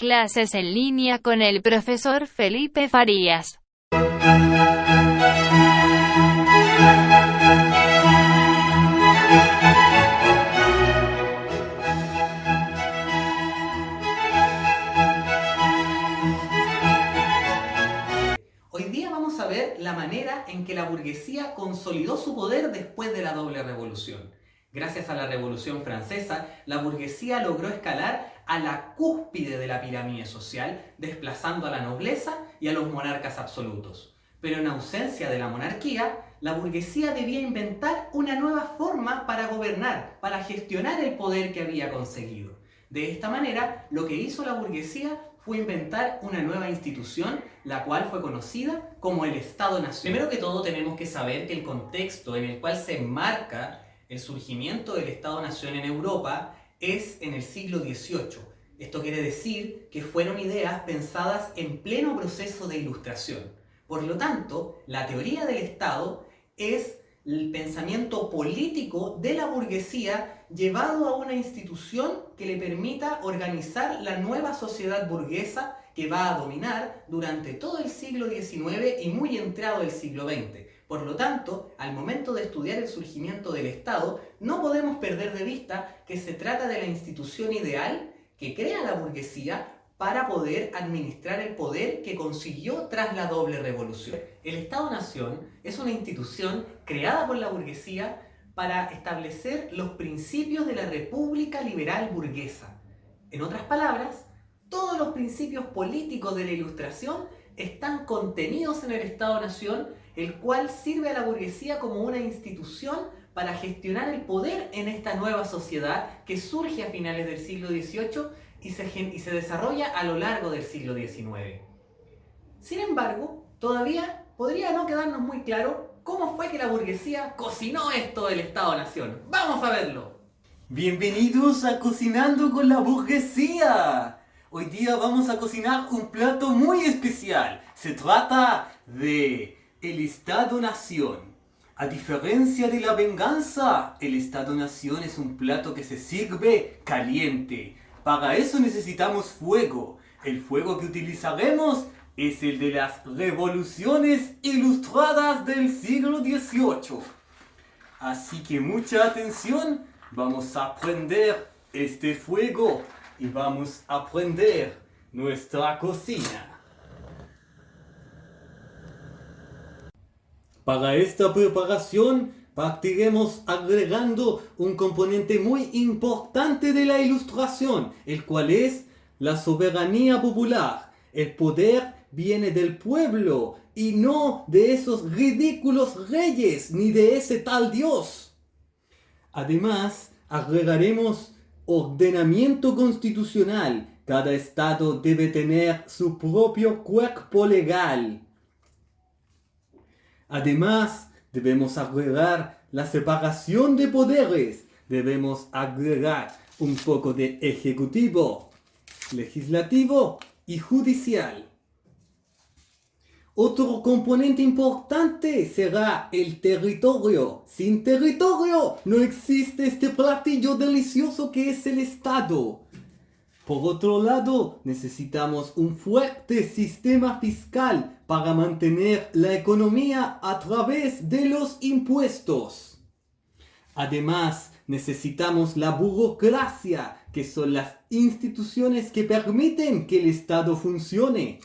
Clases en línea con el profesor Felipe Farías. Hoy día vamos a ver la manera en que la burguesía consolidó su poder después de la doble revolución. Gracias a la Revolución Francesa, la burguesía logró escalar a la cúspide de la pirámide social, desplazando a la nobleza y a los monarcas absolutos. Pero en ausencia de la monarquía, la burguesía debía inventar una nueva forma para gobernar, para gestionar el poder que había conseguido. De esta manera, lo que hizo la burguesía fue inventar una nueva institución, la cual fue conocida como el Estado-Nación. Primero que todo tenemos que saber que el contexto en el cual se enmarca el surgimiento del Estado-Nación en Europa es en el siglo XVIII. Esto quiere decir que fueron ideas pensadas en pleno proceso de ilustración. Por lo tanto, la teoría del Estado es el pensamiento político de la burguesía llevado a una institución que le permita organizar la nueva sociedad burguesa que va a dominar durante todo el siglo XIX y muy entrado el siglo XX. Por lo tanto, al momento de estudiar el surgimiento del Estado, no podemos perder de vista que se trata de la institución ideal que crea la burguesía para poder administrar el poder que consiguió tras la doble revolución. El Estado-Nación es una institución creada por la burguesía para establecer los principios de la República Liberal Burguesa. En otras palabras, todos los principios políticos de la Ilustración están contenidos en el Estado-Nación, el cual sirve a la burguesía como una institución para gestionar el poder en esta nueva sociedad que surge a finales del siglo XVIII y se desarrolla a lo largo del siglo XIX. Sin embargo, todavía podría no quedarnos muy claro cómo fue que la burguesía cocinó esto del Estado-Nación. ¡Vamos a verlo! Bienvenidos a Cocinando con la Burguesía. Hoy día vamos a cocinar un plato muy especial. Se trata de el Estado-Nación. A diferencia de la venganza, el Estado-Nación es un plato que se sirve caliente. Para eso necesitamos fuego. El fuego que utilizaremos es el de las revoluciones ilustradas del siglo XVIII. Así que mucha atención, vamos a prender este fuego y vamos a prender nuestra cocina. Para esta preparación partiremos agregando un componente muy importante de la Ilustración, el cual es la soberanía popular. El poder viene del pueblo y no de esos ridículos reyes ni de ese tal Dios. Además, agregaremos ordenamiento constitucional. Cada estado debe tener su propio cuerpo legal. Además, debemos agregar la separación de poderes. Debemos agregar un poco de ejecutivo, legislativo y judicial. Otro componente importante será el territorio. Sin territorio no existe este platillo delicioso que es el Estado. Por otro lado, necesitamos un fuerte sistema fiscal para mantener la economía a través de los impuestos. Además, necesitamos la burocracia, que son las instituciones que permiten que el Estado funcione.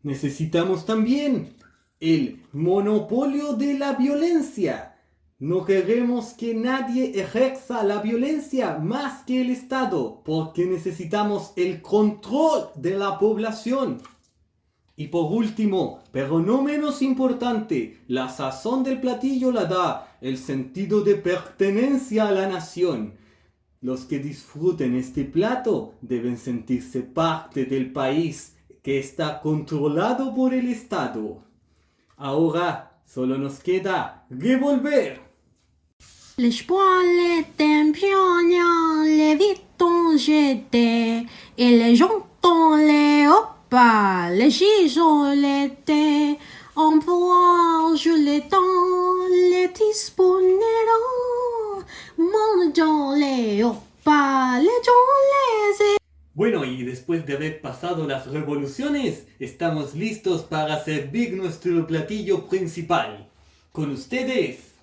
Necesitamos también el monopolio de la violencia. No queremos que nadie ejerza la violencia más que el Estado, porque necesitamos el control de la población. Y por último, pero no menos importante, la sazón del platillo la da el sentido de pertenencia a la nación. Los que disfruten este plato deben sentirse parte del país que está controlado por el Estado. Ahora solo nos queda revolver. Les poils étaient pignons, les vitons j'étais, et les jantons les opas, les gisons l'étaient, en bois je les temps, les disponeront, mon dans les opas, les gens les Bueno, y después de haber pasado las revoluciones, estamos listos para servir nuestro platillo principal. Con ustedes,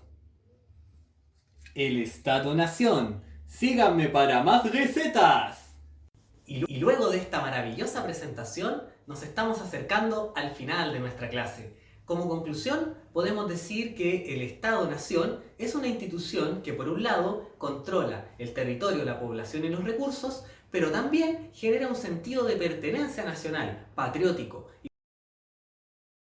el Estado-Nación. Síganme para más recetas. Y luego de esta maravillosa presentación, nos estamos acercando al final de nuestra clase. Como conclusión, podemos decir que el Estado-Nación es una institución que, por un lado, controla el territorio, la población y los recursos, pero también genera un sentido de pertenencia nacional, patriótico.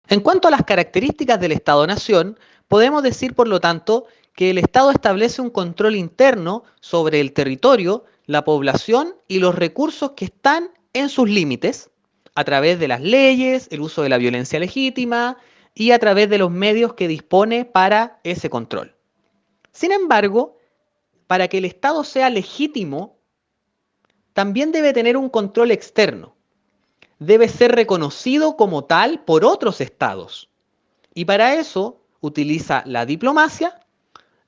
En cuanto a las características del Estado-Nación, podemos decir, por lo tanto, que el Estado establece un control interno sobre el territorio, la población y los recursos que están en sus límites, a través de las leyes, el uso de la violencia legítima y a través de los medios que dispone para ese control. Sin embargo, para que el Estado sea legítimo, también debe tener un control externo. Debe ser reconocido como tal por otros estados. Y para eso utiliza la diplomacia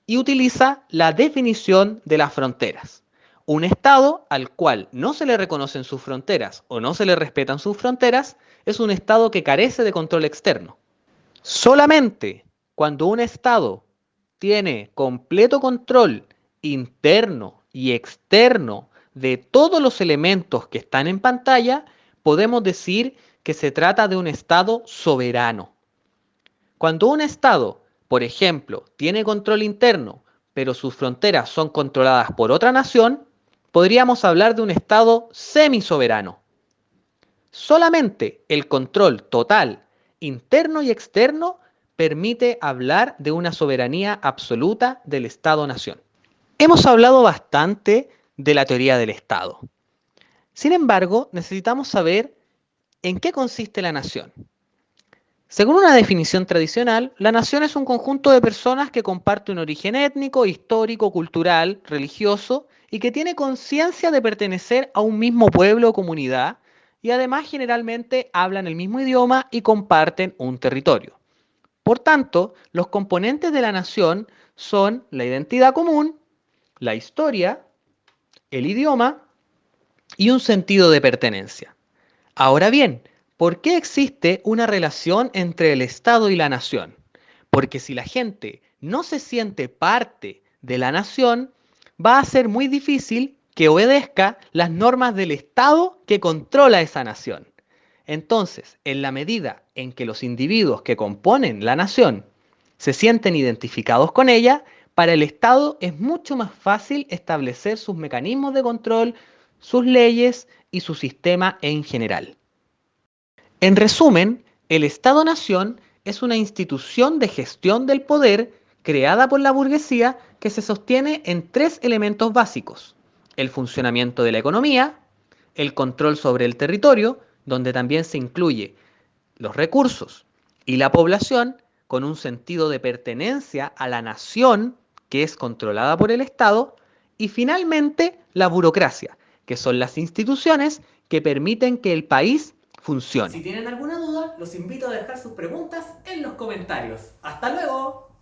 y utiliza la definición de las fronteras. Un estado al cual no se le reconocen sus fronteras o no se le respetan sus fronteras es un estado que carece de control externo. Solamente cuando un estado tiene completo control interno y externo de todos los elementos que están en pantalla, podemos decir que se trata de un estado soberano. Cuando un estado, por ejemplo, tiene control interno, pero sus fronteras son controladas por otra nación, podríamos hablar de un estado semisoberano. Solamente el control total, interno y externo, permite hablar de una soberanía absoluta del Estado-Nación. Hemos hablado bastante de la teoría del Estado. Sin embargo, necesitamos saber en qué consiste la nación. Según una definición tradicional, la nación es un conjunto de personas que comparte un origen étnico, histórico, cultural, religioso y que tiene conciencia de pertenecer a un mismo pueblo o comunidad y además generalmente hablan el mismo idioma y comparten un territorio. Por tanto, los componentes de la nación son la identidad común, la historia, el idioma y un sentido de pertenencia. Ahora bien, ¿por qué existe una relación entre el Estado y la nación? Porque si la gente no se siente parte de la nación, va a ser muy difícil que obedezca las normas del Estado que controla esa nación. Entonces, en la medida en que los individuos que componen la nación se sienten identificados con ella, para el Estado es mucho más fácil establecer sus mecanismos de control, sus leyes y su sistema en general. En resumen, el Estado-Nación es una institución de gestión del poder creada por la burguesía que se sostiene en tres elementos básicos: el funcionamiento de la economía, el control sobre el territorio, donde también se incluye los recursos y la población, con un sentido de pertenencia a la nación que es controlada por el Estado, y finalmente la burocracia, que son las instituciones que permiten que el país funcione. Si tienen alguna duda, los invito a dejar sus preguntas en los comentarios. ¡Hasta luego!